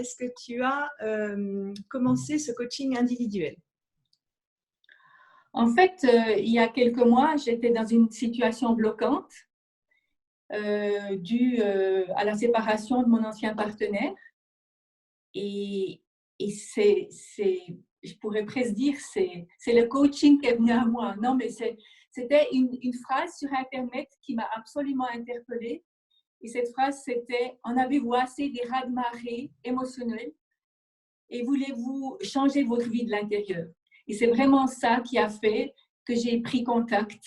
est-ce que tu as commencé ce coaching individuel? En fait, il y a quelques mois, j'étais dans une situation bloquante due à la séparation de mon ancien partenaire. Et je pourrais presque dire, c'est le coaching qui est venu à moi. Non, mais c'était une phrase sur Internet qui m'a absolument interpellée. Et cette phrase, c'était: en avez-vous assez des raz-de-marée émotionnels et voulez-vous changer votre vie de l'intérieur? Et c'est vraiment ça qui a fait que j'ai pris contact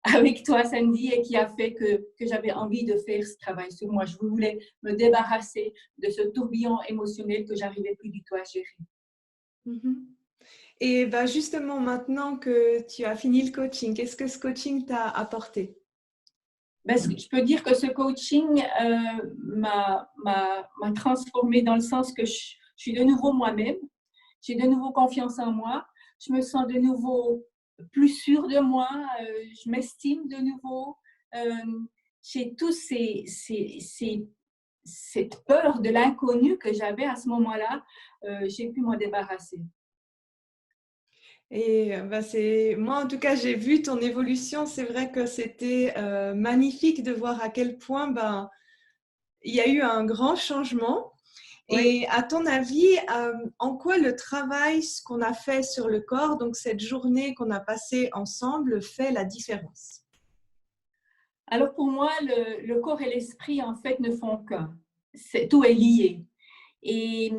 avec toi samedi et qui a fait que j'avais envie de faire ce travail sur moi. Je voulais me débarrasser de ce tourbillon émotionnel que j'arrivais plus du tout à gérer. Mhm. Et bah justement, maintenant que tu as fini le coaching, qu'est-ce que ce coaching t'a apporté? Ben, je peux dire que ce coaching m'a transformée dans le sens que je suis de nouveau moi-même. J'ai de nouveau confiance en moi. Je me sens de nouveau plus sûre de moi. Je m'estime de nouveau. J'ai tous cette peur de l'inconnu que j'avais à ce moment-là. J'ai pu m'en débarrasser. Et bah moi, en tout cas, j'ai vu ton évolution. C'est vrai que c'était magnifique de voir à quel point il y a eu un grand changement. Oui. Et à ton avis, en quoi le travail qu'on a fait sur le corps, donc cette journée qu'on a passée ensemble, fait la différence? Alors pour moi, le corps et l'esprit, en fait, ne font qu'un. Tout est lié. Et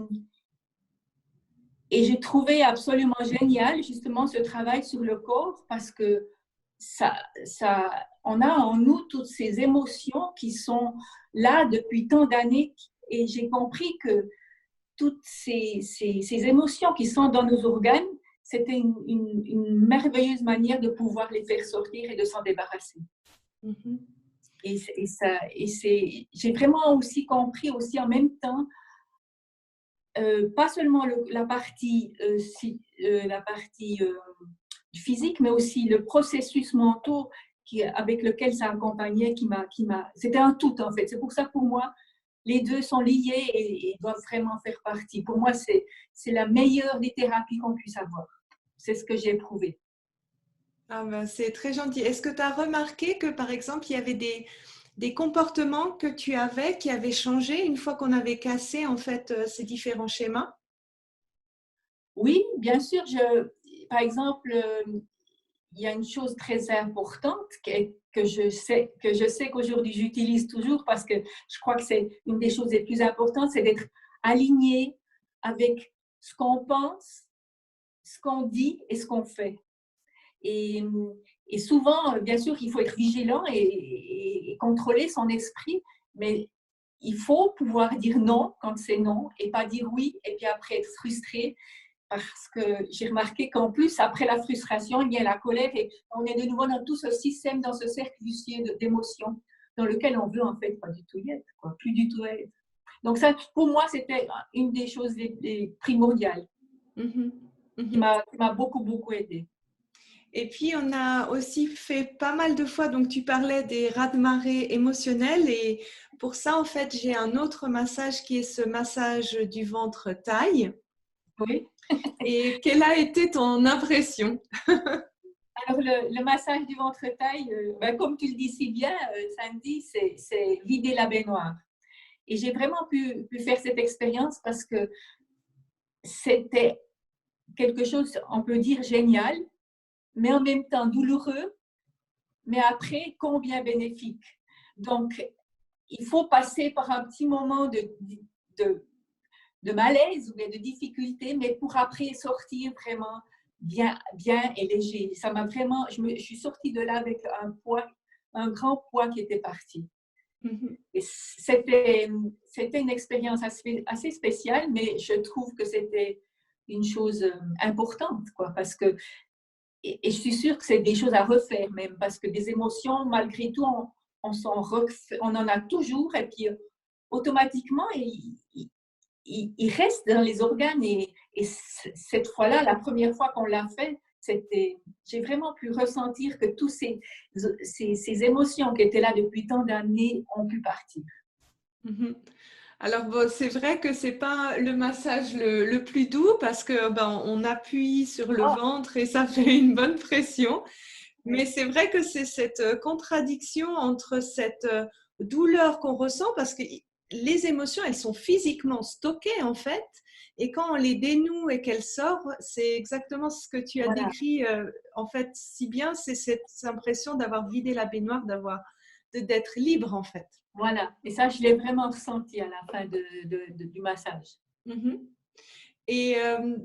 j'ai trouvé absolument génial, justement, ce travail sur le corps parce que on a en nous toutes ces émotions qui sont là depuis tant d'années. Et j'ai compris que toutes ces émotions qui sont dans nos organes, c'était une merveilleuse manière de pouvoir les faire sortir et de s'en débarrasser. Mm-hmm. J'ai vraiment aussi compris aussi en même temps, pas seulement la partie physique, mais aussi le processus mental avec lequel ça accompagnait, c'était un tout en fait. C'est pour ça que pour moi, les deux sont liés et doivent vraiment faire partie. Pour moi, c'est la meilleure des thérapies qu'on puisse avoir. C'est ce que j'ai éprouvé. Ah ben, c'est très gentil. Est-ce que tu as remarqué que, par exemple, il y avait des comportements que tu avais qui avaient changé une fois qu'on avait cassé en fait ces différents schémas? Oui, bien sûr. Par exemple, il y a une chose très importante que je sais qu'aujourd'hui j'utilise toujours parce que je crois que c'est une des choses les plus importantes, c'est d'être aligné avec ce qu'on pense, ce qu'on dit et ce qu'on fait. Et, et souvent, bien sûr, il faut être vigilant et contrôler son esprit, mais il faut pouvoir dire non quand c'est non et pas dire oui et puis après être frustré. Parce que j'ai remarqué qu'en plus, après la frustration, il y a la colère et on est de nouveau dans tout ce système, dans ce cercle vicieux d'émotions dans lequel on veut en fait pas du tout y être, quoi, plus du tout être. Donc ça, pour moi, c'était une des choses les primordiales qui m'a beaucoup, beaucoup aidée. Et puis, on a aussi fait pas mal de fois, donc tu parlais des raz-de-marée émotionnels et pour ça, en fait, j'ai un autre massage qui est ce massage du ventre taille. Oui. Et quelle a été ton impression? Alors, le massage du ventre taille, comme tu le dis si bien, Sandy, c'est vider la baignoire. Et j'ai vraiment pu faire cette expérience parce que c'était quelque chose, on peut dire, génial, mais en même temps douloureux, mais après, combien bénéfique. Donc, il faut passer par un petit moment de malaise ou de difficulté, mais pour après sortir vraiment bien et léger. Ça m'a vraiment, je suis sortie de là avec un grand poids qui était parti. Et c'était une expérience assez spéciale, mais je trouve que c'était une chose importante, quoi, parce que et je suis sûre que c'est des choses à refaire même, parce que des émotions, malgré tout, on en a toujours, et puis automatiquement, il reste dans les organes. Et cette fois-là, la première fois qu'on l'a fait, j'ai vraiment pu ressentir que toutes ces émotions qui étaient là depuis tant d'années ont pu partir. Alors bon, c'est vrai que c'est pas le massage le plus doux parce que on appuie sur le Ah, ventre et ça fait une bonne pression. Mais oui, c'est vrai que c'est cette contradiction entre cette douleur qu'on ressent parce que les émotions, elles sont physiquement stockées en fait. Et quand on les dénoue et qu'elles sortent, c'est exactement ce que tu as voilà, décrit en fait si bien. C'est cette impression d'avoir vidé la baignoire, d'être libre en fait. voilà. Et ça, je l'ai vraiment ressenti à la fin du massage. Mhm. Et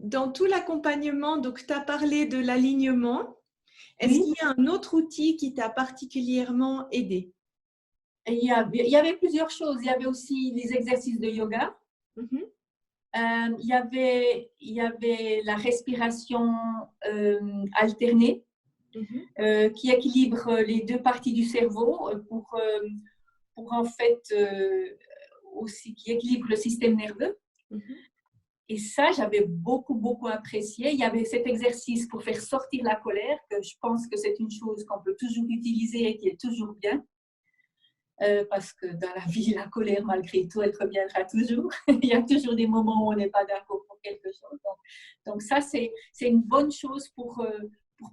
dans tout l'accompagnement, donc tu as parlé de l'alignement. Est-ce Oui, qu'il y a un autre outil qui t'a particulièrement aidé? et il y avait plusieurs choses. Il y avait aussi les exercices de yoga. Mhm, Il y avait la respiration alternée mhm, qui équilibre les deux parties du cerveau pour en fait aussi qui équilibre le système nerveux. mhm, Et ça, j'avais beaucoup, beaucoup apprécié. Il y avait cet exercice pour faire sortir la colère, que je pense que c'est une chose qu'on peut toujours utiliser et qui est toujours bien. Parce que dans la vie, la colère, malgré tout, elle reviendra toujours. Il y a toujours des moments où on n'est pas d'accord pour quelque chose. Donc ça, c'est une bonne chose pour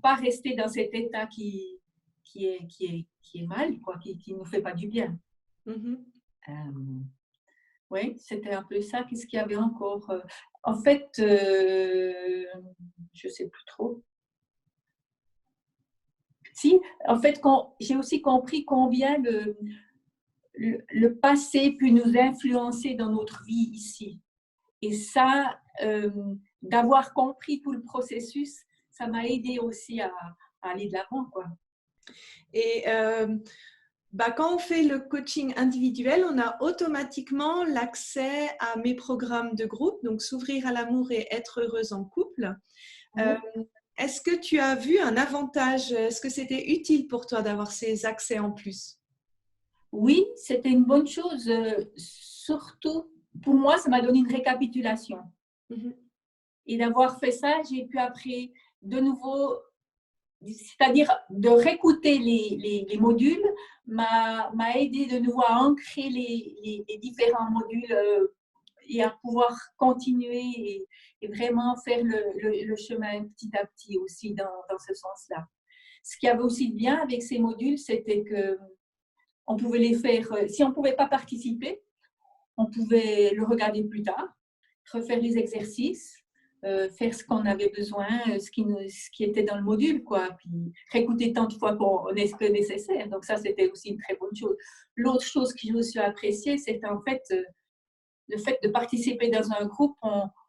pas rester dans cet état qui est mal, quoi, qui nous fait pas du bien. mhm. Euh, oui, c'était un peu ça. Qu'est-ce qu'il y avait encore? En fait, je sais plus trop. Si, en fait, j'ai aussi compris combien le passé peut nous influencer dans notre vie ici. Et ça, d'avoir compris tout le processus, ça m'a aidé aussi à aller de l'avant, quoi. Et quand on fait le coaching individuel, on a automatiquement l'accès à mes programmes de groupe, donc s'ouvrir à l'amour et être heureuse en couple. Euh, Oui, Est-ce que tu as vu un avantage? Est-ce que c'était utile pour toi d'avoir ces accès en plus? oui, c'était une bonne chose. Surtout, pour moi, ça m'a donné une récapitulation. Mhm, Et d'avoir fait ça, j'ai pu après de nouveau, c'est-à-dire de réécouter les modules, m'a aidé de nouveau à ancrer les différents modules et à pouvoir continuer et vraiment faire le chemin petit à petit aussi dans ce sens-là. Ce qu'il y avait aussi de bien avec ces modules, c'était que on pouvait les faire, si on ne pouvait pas participer, on pouvait le regarder plus tard, refaire les exercices, faire ce qu'on avait besoin, ce qui était dans le module, quoi. Puis réécouter tant de fois qu'on est ce que nécessaire. Donc ça, c'était aussi une très bonne chose. L'autre chose que j'ai aussi appréciée, c'est en fait le fait de participer dans un groupe,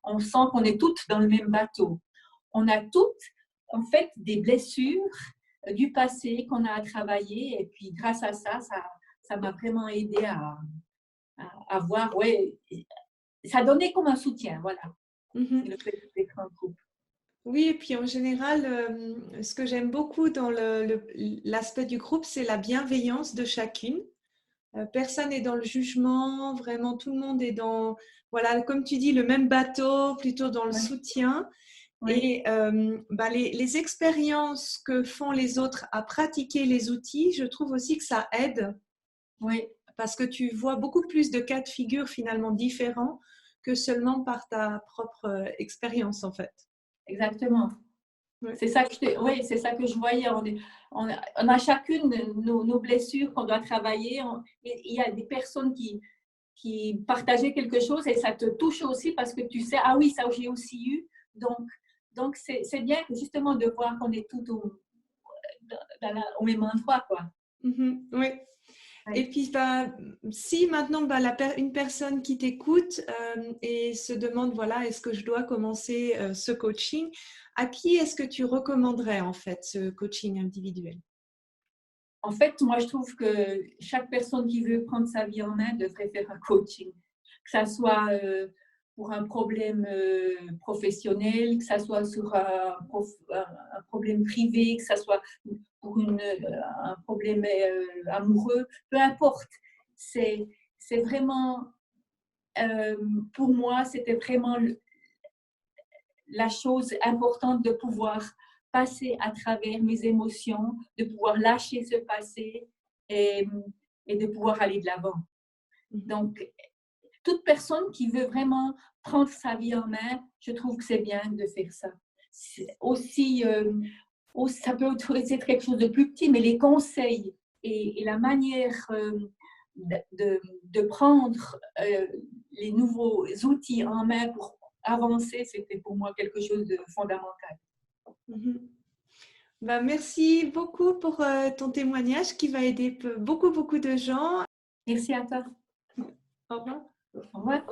on sent qu'on est toutes dans le même bateau. On a toutes, en fait, des blessures du passé qu'on a à travailler. Et puis, grâce à ça, ça m'a vraiment aidé à voir, ouais, ça donnait comme un soutien, voilà, mhm. le fait d'être en groupe. Oui, et puis en général, ce que j'aime beaucoup dans l'aspect du groupe, c'est la bienveillance de chacune. Personne n'est dans le jugement, vraiment tout le monde est dans, voilà, comme tu dis, le même bateau, plutôt dans le Oui, soutien. oui, Et les expériences que font les autres à pratiquer les outils, je trouve aussi que ça aide oui, parce que tu vois beaucoup plus de cas de figure finalement différents que seulement par ta propre expérience en fait. exactement. Ouais. Oui, c'est ça que je voyais. On a chacune nos blessures qu'on doit travailler. Il y a des personnes qui partageaient quelque chose et ça te touche aussi parce que tu sais, ah oui, ça j'ai aussi eu. Donc c'est bien justement de voir qu'on est tout au même endroit, quoi. Mhm, oui. Et Oui. puis, si maintenant une personne qui t'écoute et se demande, voilà, est-ce que je dois commencer ce coaching, à qui est-ce que tu recommanderais en fait ce coaching individuel? En fait, moi, je trouve que chaque personne qui veut prendre sa vie en main devrait faire un coaching, que ça soit pour un problème professionnel, que ça soit sur un problème privé, que ça soit pour un problème amoureux, peu importe. C'est vraiment, pour moi, c'était vraiment la chose importante de pouvoir passer à travers mes émotions, de pouvoir lâcher ce passé et, et de pouvoir aller de l'avant. Mhm. Donc, toute personne qui veut vraiment prendre sa vie en main, je trouve que c'est bien de faire ça. Aussi, ça peut être quelque chose de plus petit, mais les conseils et la manière de prendre les nouveaux outils en main pour avancer, c'était pour moi quelque chose de fondamental. Ben, merci beaucoup pour ton témoignage qui va aider beaucoup de gens. Merci à toi. Au revoir. Au revoir.